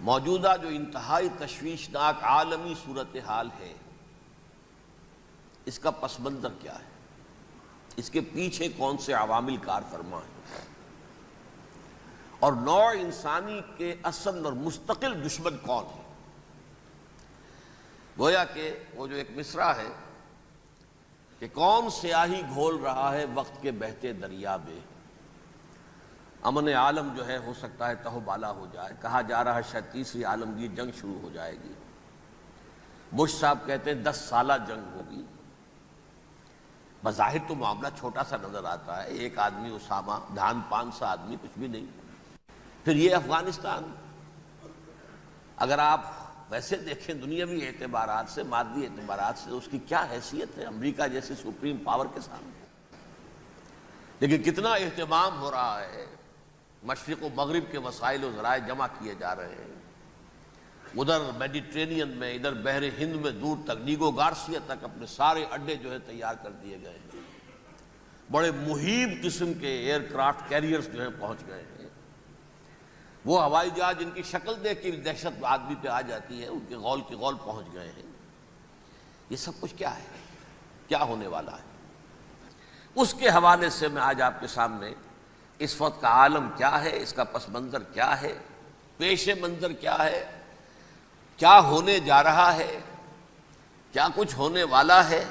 موجودہ جو انتہائی تشویشناک عالمی صورتحال ہے، اس کا پس منظر کیا ہے، اس کے پیچھے کون سے عوامل کار فرما ہیں، اور نوع انسانی کے اصل اور مستقل دشمن کون ہے۔ گویا کہ وہ جو ایک مصرع ہے کہ کون سیاہی گھول رہا ہے وقت کے بہتے دریا میں، امن عالم جو ہے ہو سکتا ہے تہو بالا ہو جائے، کہا جا رہا ہے شاید تیسری عالمگیر جنگ شروع ہو جائے گی، بش صاحب کہتے ہیں 10 سالہ جنگ ہوگی۔ بظاہر تو معاملہ چھوٹا سا نظر آتا ہے، ایک آدمی اسامہ، دھان 500 آدمی، کچھ بھی نہیں۔ پھر یہ افغانستان، اگر آپ ویسے دیکھیں دنیاوی اعتبارات سے، مادی اعتبارات سے، اس کی کیا حیثیت ہے امریکہ جیسی سپریم پاور کے سامنے، لیکن کتنا اہتمام ہو رہا ہے، مشرق و مغرب کے وسائل و ذرائع جمع کیے جا رہے ہیں، ادھر میڈیٹرینین میں، ادھر بحر ہند میں، دور تک نیگو گارسیا تک اپنے سارے اڈے جو ہے تیار کر دیے گئے ہیں، بڑے مہیب قسم کے ایئر کرافٹ کیریئرز جو ہیں پہنچ گئے ہیں، وہ ہوائی جہاز جن کی شکل دیکھ کے دہشت آدمی پہ آ جاتی ہے، ان کے غول کی غول پہنچ گئے ہیں۔ یہ سب کچھ کیا ہے، کیا ہونے والا ہے، اس کے حوالے سے میں آج آپ کے سامنے اس وقت کا عالم کیا ہے، اس کا پس منظر کیا ہے، پیش منظر کیا ہے، کیا ہونے جا رہا ہے، کیا کچھ ہونے والا ہے،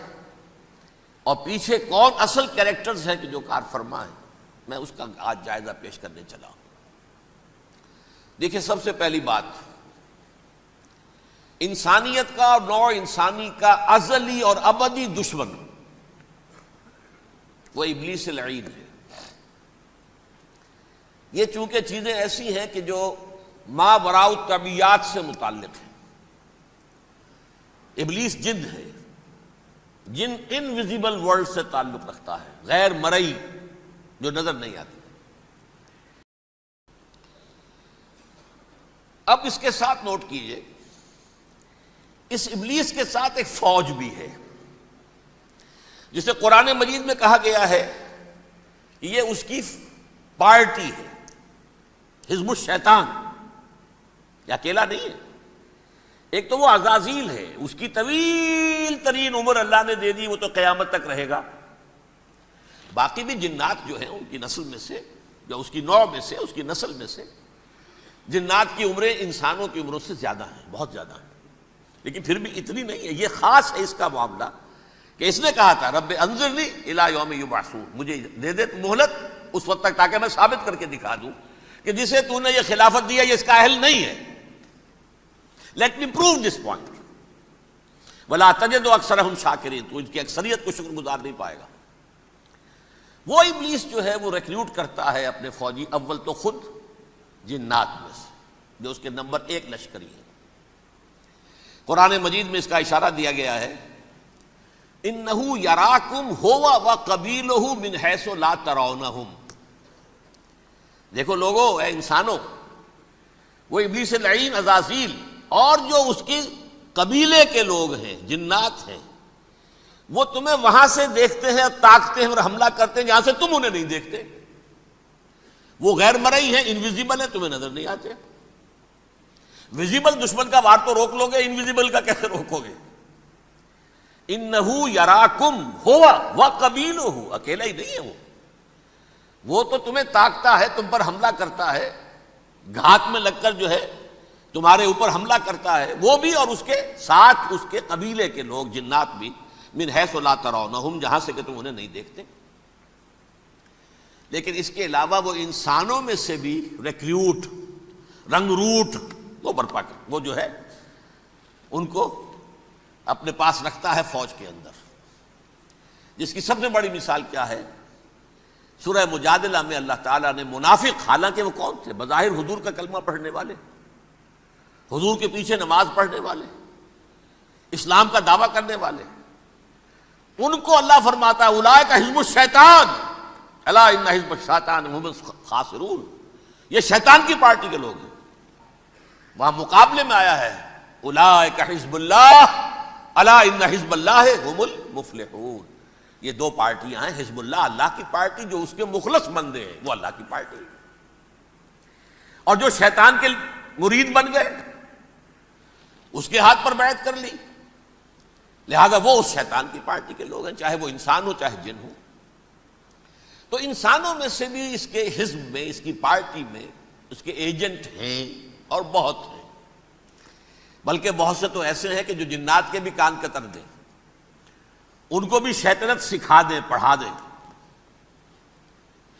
اور پیچھے کون اصل کیریکٹرز ہیں کہ جو کار فرما ہے، میں اس کا آج جائزہ پیش کرنے چلا ہوں۔ دیکھیں، سب سے پہلی بات، انسانیت کا اور نوع انسانی کا ازلی اور ابدی دشمن وہ ابلیس لعین ہے۔ یہ چونکہ چیزیں ایسی ہیں کہ جو ما وراء الطبیعات سے متعلق ہیں۔ ابلیس جن ہے، جن انویزیبل ورلڈ سے تعلق رکھتا ہے، غیر مرئی، جو نظر نہیں آتی۔ اب اس کے ساتھ نوٹ کیجئے، اس ابلیس کے ساتھ ایک فوج بھی ہے، جسے قرآن مجید میں کہا گیا ہے کہ یہ اس کی پارٹی ہے، حزب الشیطان، یہ اکیلا نہیں ہے۔ ایک تو وہ عزازیل ہے، اس کی طویل ترین عمر اللہ نے دے دی، وہ تو قیامت تک رہے گا۔ باقی بھی جنات جو ہیں ان کی نسل میں سے، جو اس کی نوع میں سے، اس کی نسل میں سے، جنات کی عمریں انسانوں کی عمروں سے زیادہ ہیں، بہت زیادہ ہیں، لیکن پھر بھی اتنی نہیں ہے۔ یہ خاص ہے اس کا معاملہ کہ اس نے کہا تھا رب انظرنی الی یوم یبعثون، مجھے دے دے مہلت اس وقت تک تاکہ میں ثابت کر کے دکھا دوں کہ جسے تو نے یہ خلافت دیا یہ اس کا اہل نہیں ہے۔ Let me prove this point ولا تجد اکثرهم شاکرین، تو ان کی اکثریت کو شکر گزار نہیں پائے گا۔ وہ ابلیس جو ہے وہ ریکروٹ کرتا ہے اپنے فوجی، اول تو خود جنات میں سے، جو اس کے نمبر 1 لشکری ہے۔ قرآن مجید میں اس کا اشارہ دیا گیا ہے، انہو یراکم ہوا وقبیلہ من حیث لا ترونہم۔ دیکھو لوگو، اے انسانوں، وہ ابلیس لعین عزازیل اور جو اس کی قبیلے کے لوگ ہیں، جنات ہیں، وہ تمہیں وہاں سے دیکھتے ہیں، تاکتے ہیں اور حملہ کرتے ہیں جہاں سے تم انہیں نہیں دیکھتے۔ وہ غیر مرئی ہیں، انویزیبل ہیں، تمہیں نظر نہیں آتے۔ ویزیبل دشمن کا وار تو روک لو گے، انویزیبل کا کیسے روکو گے؟ انہو یراکم ہوا وقبیلہ، اکیلا ہی نہیں ہے وہ تو تمہیں تاکتا ہے، تم پر حملہ کرتا ہے، گھات میں لگ کر جو ہے تمہارے اوپر حملہ کرتا ہے، وہ بھی اور اس کے ساتھ اس کے قبیلے کے لوگ، جنات بھی، من حیث لا ترونہم، جہاں سے کہ تم انہیں نہیں دیکھتے۔ لیکن اس کے علاوہ وہ انسانوں میں سے بھی ریکریوٹ، رنگ روٹ وہ برپا کر، وہ جو ہے ان کو اپنے پاس رکھتا ہے فوج کے اندر، جس کی سب سے بڑی مثال کیا ہے؟ سورہ مجادلہ میں اللہ تعالیٰ نے منافق، حالانکہ وہ کون تھے؟ بظاہر حضور کا کلمہ پڑھنے والے، حضور کے پیچھے نماز پڑھنے والے، اسلام کا دعویٰ کرنے والے، ان کو اللہ فرماتا ہے اولئک حزب الشیطان الا ان حزب الشیطان هم الخاسرون، یہ شیطان کی پارٹی کے لوگ ہیں۔ وہاں مقابلے میں آیا ہے اولئک حزب اللہ الا ان حزب اللہ هم المفلحون، یہ دو پارٹیاں ہیں، حزب اللہ اللہ کی پارٹی جو اس کے مخلص بندے ہیں، وہ اللہ کی پارٹی، اور جو شیطان کے مرید بن گئے، اس کے ہاتھ پر بیعت کر لی، لہذا وہ اس شیطان کی پارٹی کے لوگ ہیں، چاہے وہ انسان ہو چاہے جن ہو۔ تو انسانوں میں سے بھی اس کے حزب میں، اس کی پارٹی میں اس کے ایجنٹ ہیں اور بہت ہیں، بلکہ بہت سے تو ایسے ہیں کہ جو جنات کے بھی کان کتر دیں، ان کو بھی شیطنت سکھا دیں، پڑھا دیں۔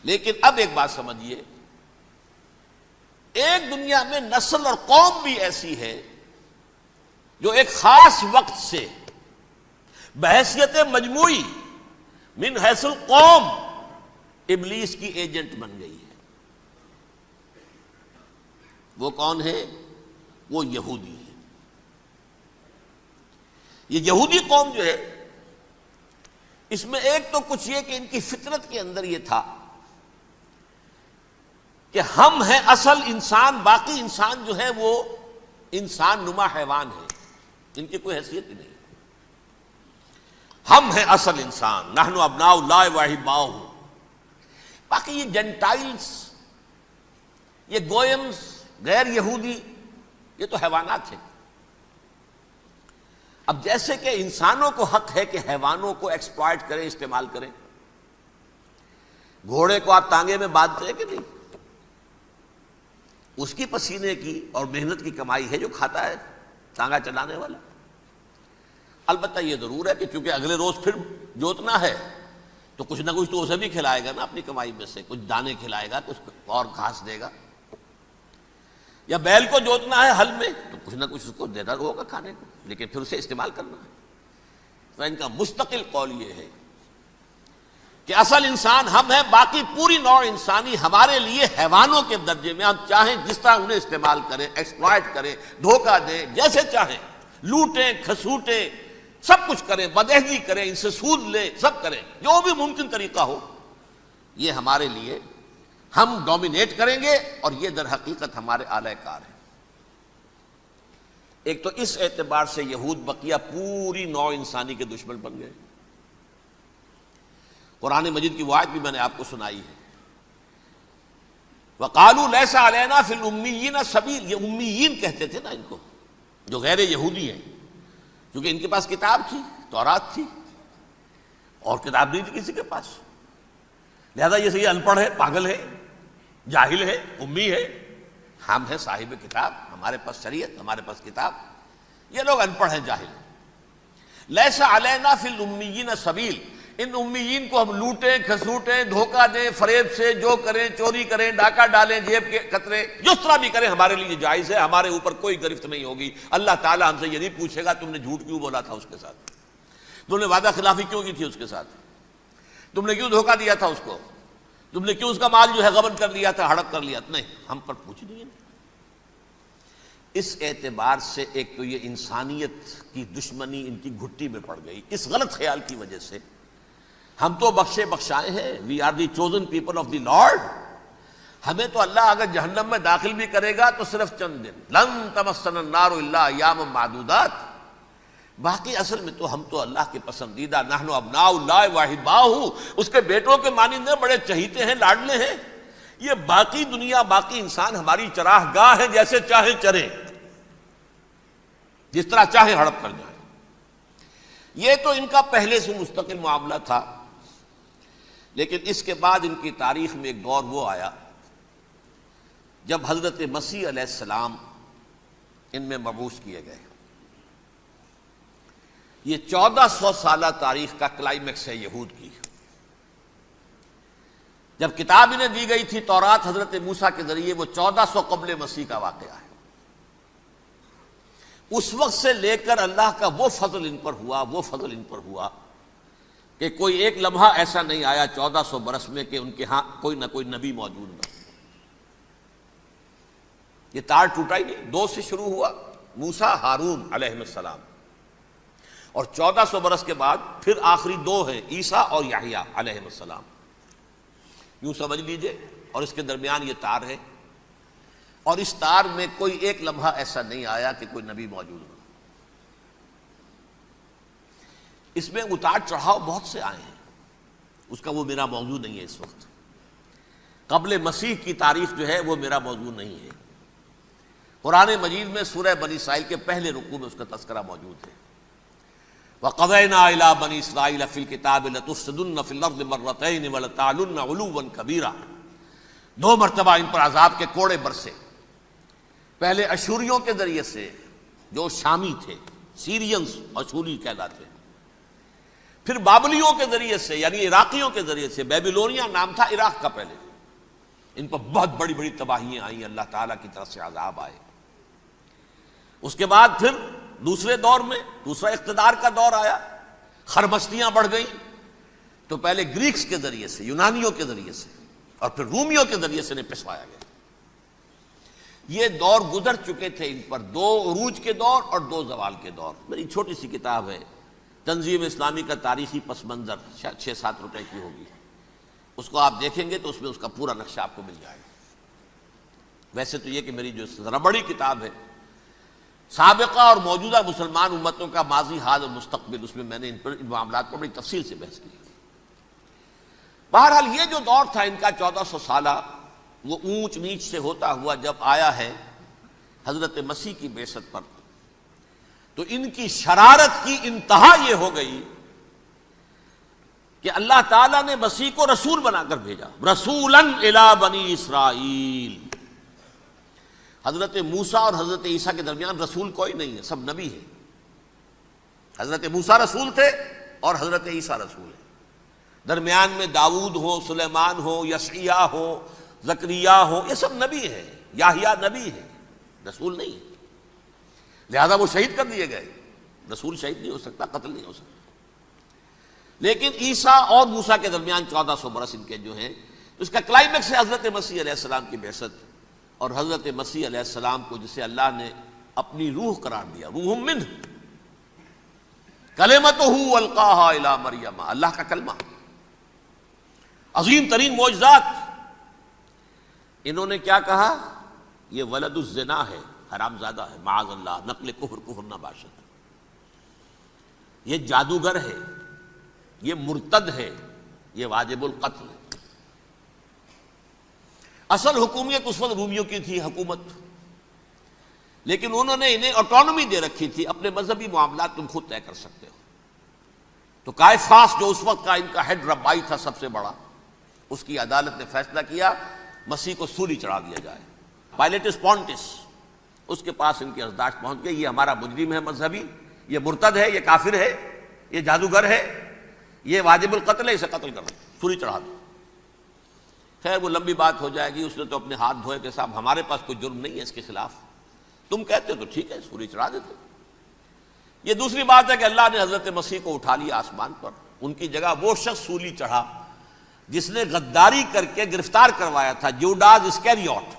لیکن اب ایک بات سمجھیے، ایک دنیا میں نسل اور قوم بھی ایسی ہے جو ایک خاص وقت سے بحیثیت مجموعی من حیث القوم ابلیس کی ایجنٹ بن گئی ہے۔ وہ کون ہے؟ وہ یہودی ہے۔ یہ یہودی قوم جو ہے، اس میں ایک تو کچھ یہ کہ ان کی فطرت کے اندر یہ تھا کہ ہم ہیں اصل انسان، باقی انسان جو ہے وہ انسان نما حیوان ہے، ان کی کوئی حیثیت ہی نہیں۔ ہم ہیں اصل انسان، نحن ابناء اللہ واحباؤہ۔ باقی یہ جنٹائلز، یہ گوئمز، غیر یہودی، یہ تو حیوانات ہیں۔ اب جیسے کہ انسانوں کو حق ہے کہ حیوانوں کو ایکسپلائٹ کریں، استعمال کریں۔ گھوڑے کو آپ تانگے میں باندھتے ہیں کہ نہیں؟ اس کی پسینے کی اور محنت کی کمائی ہے جو کھاتا ہے تانگا چلانے والا۔ البتہ یہ ضرور ہے کہ چونکہ اگلے روز پھر جوتنا ہے تو کچھ نہ کچھ تو اسے بھی کھلائے گا نا، اپنی کمائی میں سے کچھ دانے کھلائے گا، کچھ اور گھاس دے گا۔ یا بیل کو جوتنا ہے ہل میں تو کچھ نہ کچھ اس کو دینا ہوگا کھانے کو، لیکن پھر اسے استعمال کرنا ہے۔ تو ان کا مستقل قول یہ ہے کہ اصل انسان ہم ہیں، باقی پوری نوع انسانی ہمارے لیے حیوانوں کے درجے میں، ہم چاہیں جس طرح انہیں استعمال کریں، ایکسپلائٹ کریں، دھوکہ دیں، جیسے چاہیں، لوٹیں، کھسوٹیں، سب کچھ کریں، بدعہدی کریں، ان سے سود لیں، سب کریں، جو بھی ممکن طریقہ ہو، یہ ہمارے لیے، ہم ڈومینیٹ کریں گے، اور یہ در حقیقت ہمارے اعلی کار ہیں۔ ایک تو اس اعتبار سے یہود بقیہ پوری نوع انسانی کے دشمن بن گئے۔ قرآن مجید کی وہ آیت بھی میں نے آپ کو سنائی ہے، وَقَالُوا لَيْسَ عَلَيْنَا فِي الْأُمِّيِّينَ سَبِيلٌ، یہ امیین کہتے تھے نا ان کو، جو غیر یہودی ہیں، کیونکہ ان کے پاس کتاب تھی، تورات تھی، اور کتاب نہیں تھی کسی کے پاس، لہذا یہ ان پڑھ ہے، پاگل ہے، جاہل ہے، امی ہے۔ ہم ہیں صاحب کتاب، ہمارے پاس شریعت، ہمارے پاس کتاب، یہ لوگ ان پڑھ ہیں، جاہل ہیں۔ لیس علینا فی الامیین سبیل، ان امیین کو ہم لوٹیں، کھسوٹیں، دھوکہ دیں، فریب سے جو کریں، چوری کریں، ڈاکہ ڈالیں، جیب کے قطرے، جس طرح بھی کریں ہمارے لیے جائز ہے، ہمارے اوپر کوئی گرفت نہیں ہوگی۔ اللہ تعالیٰ ہم سے یہ نہیں پوچھے گا تم نے جھوٹ کیوں بولا تھا اس کے ساتھ، تم نے وعدہ خلافی کیوں کی تھی اس کے ساتھ، تم نے کیوں دھوکہ دیا تھا اس کو، تم نے کیوں اس کا مال جو ہے غبن کر لیا تھا، ہڑپ کر لیا تھا، نہیں، ہم پر پوچھ نہیں ہے۔ اس اعتبار سے ایک تو یہ انسانیت کی دشمنی ان کی گھٹی میں پڑ گئی، اس غلط خیال کی وجہ سے ہم تو بخشے بخشائے ہیں، we are the chosen people of the lord, ہمیں تو اللہ اگر جہنم میں داخل بھی کرے گا تو صرف چند دن، لن تمسنا النار الا ایاما معدودات، باقی اصل میں تو ہم تو اللہ کے پسندیدہ، نحن ابناء اللہ واحباؤہ، اس کے بیٹوں کے مانند بڑے چہیتے ہیں، لاڈلے ہیں۔ یہ باقی دنیا، باقی انسان ہماری چراہ گاہ ہے، جیسے چاہیں چریں، جس طرح چاہیں ہڑپ کر جائیں۔ یہ تو ان کا پہلے سے مستقل معاملہ تھا، لیکن اس کے بعد ان کی تاریخ میں ایک دور وہ آیا جب حضرت مسیح علیہ السلام ان میں مبعوث کیے گئے۔ یہ 1400 سالہ تاریخ کا کلائمیکس ہے یہود کی۔ جب کتاب انہیں دی گئی تھی تورات حضرت موسیٰ کے ذریعے، وہ 1400 قبل مسیح کا واقعہ ہے۔ اس وقت سے لے کر اللہ کا وہ فضل ان پر ہوا، وہ فضل ان پر ہوا کہ کوئی ایک لمحہ ایسا نہیں آیا 1400 برس میں کہ ان کے ہاں کوئی نہ کوئی نبی موجود نہ۔ یہ تار ٹوٹا ہی نہیں، 2 سے شروع ہوا، موسیٰ، ہارون علیہ السلام، اور 1400 برس کے بعد پھر آخری 2 ہیں، عیسیٰ اور یحییٰ علیہ السلام، یوں سمجھ لیجئے، اور اس کے درمیان یہ تار ہے، اور اس تار میں کوئی ایک لمحہ ایسا نہیں آیا کہ کوئی نبی موجود نہ۔ اس میں اتار چڑھاؤ بہت سے آئے ہیں، اس کا وہ میرا موضوع نہیں ہے اس وقت۔ قبل مسیح کی تاریخ جو ہے وہ میرا موضوع نہیں ہے، قرآن مجید میں سورہ بنی اسرائیل کے پہلے رکوع میں اس کا تذکرہ موجود ہے۔ وَقَضَيْنَا إِلَىٰ بَنِي إِسْرَائِيلَ فِي الْكِتَابِ لَتُفْسِدُنَّ فِي الْأَرْضِ مَرَّتَيْنِ وَلَتَعْلُنَّ عُلُوًّا كَبِيرًا، 2 مرتبہ ان پر عذاب کے کوڑے برسے، پہلے اشوریوں کے ذریعے سے جو شامی تھے، سیرینز اشوری کہلاتے ہیں، پھر بابلیوں کے ذریعے سے یعنی عراقیوں کے ذریعے سے، بیبیلونیا نام تھا عراق کا پہلے، ان پر بہت بڑی بڑی تباہیاں آئیں، اللہ تعالیٰ کی طرف سے عذاب آئے۔ اس کے بعد پھر دوسرے دور میں دوسرا اقتدار کا دور آیا، خرمستیاں بڑھ گئیں، تو پہلے گریکس کے ذریعے سے، یونانیوں کے ذریعے سے، اور پھر رومیوں کے ذریعے سے پسوایا گیا۔ یہ دور گزر چکے تھے ان پر، 2 عروج کے دور اور 2 زوال کے دور۔ میری چھوٹی سی کتاب ہے تنظیم اسلامی کا تاریخی پس منظر، 6-7 روپے کی ہوگی، اس کو آپ دیکھیں گے تو اس میں اس کا پورا نقشہ آپ کو مل جائے گا۔ ویسے تو یہ کہ میری جو ذرا بڑی کتاب ہے سابقہ اور موجودہ مسلمان امتوں کا ماضی، حال اور مستقبل، اس میں نے ان معاملات پر بڑی تفصیل سے بحث کی۔ بہرحال یہ جو دور تھا ان کا 1400 سالہ، وہ اونچ نیچ سے ہوتا ہوا جب آیا ہے حضرت مسیح کی بعثت پر، تو ان کی شرارت کی انتہا یہ ہو گئی کہ اللہ تعالیٰ نے مسیح کو رسول بنا کر بھیجا، رسولاً الی بنی اسرائیل۔ حضرت موسیٰ اور حضرت عیسیٰ کے درمیان رسول کوئی نہیں ہے، سب نبی ہیں۔ حضرت موسیٰ رسول تھے اور حضرت عیسیٰ رسول ہیں، درمیان میں داؤد ہو، سلیمان ہو، یشعیاہ ہو، زکریا ہو، یہ سب نبی ہیں، یحییٰ نبی ہیں، رسول نہیں ہے۔ لہذا وہ شہید کر دیے گئے، رسول شہید نہیں ہو سکتا، قتل نہیں ہو سکتا۔ لیکن عیسیٰ اور موسیٰ کے درمیان 1400 برس ان کے جو ہیں، اس کا کلائمیکس ہے حضرت مسیح علیہ السلام کی بعثت، اور حضرت مسیح علیہ السلام کو جسے اللہ نے اپنی روح قرار دیا، روح منہ، کلمتہ القاہا الی مریم، اللہ کا کلمہ، عظیم ترین معجزات۔ انہوں نے کیا کہا؟ یہ ولد الزنا ہے، حرام زادہ ہے، معاذ اللہ، نقل کفر نہ باشد، یہ جادوگر ہے، یہ مرتد ہے، یہ واجب القتل ہے۔ اصل حکومت اس وقت رومیوں کی تھی حکومت، لیکن انہوں نے انہیں آٹونومی دے رکھی تھی، اپنے مذہبی معاملات تم خود طے کر سکتے ہو۔ تو قائفاس جو اس وقت کا ان کا ہیڈ ربائی تھا سب سے بڑا، اس کی عدالت نے فیصلہ کیا مسیح کو سولی چڑھا دیا جائے۔ پائلیٹس پونٹس، اس کے پاس ان کی یادداشت پہنچ گئی، یہ ہمارا مجرم ہے مذہبی، یہ مرتد ہے، یہ کافر ہے، یہ جادوگر ہے، یہ واجب القتل ہے، اسے قتل کر دو، سولی چڑھا دو۔ خیر وہ لمبی بات ہو جائے گی، اس نے تو اپنے ہاتھ دھوئے کہ صاحب ہمارے پاس کوئی جرم نہیں ہے اس کے خلاف، تم کہتے ہو تو ٹھیک ہے، سولی چڑھا دیتے۔ یہ دوسری بات ہے کہ اللہ نے حضرت مسیح کو اٹھا لیا آسمان پر، ان کی جگہ وہ شخص سولی چڑھا جس نے غداری کر کے گرفتار کروایا تھا، جوڈاس اسکیریوٹ،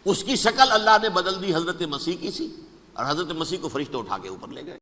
اس کی شکل اللہ نے بدل دی، حضرت مسیح کی سی، اور حضرت مسیح کو فرشتے اٹھا کے اوپر لے گئے۔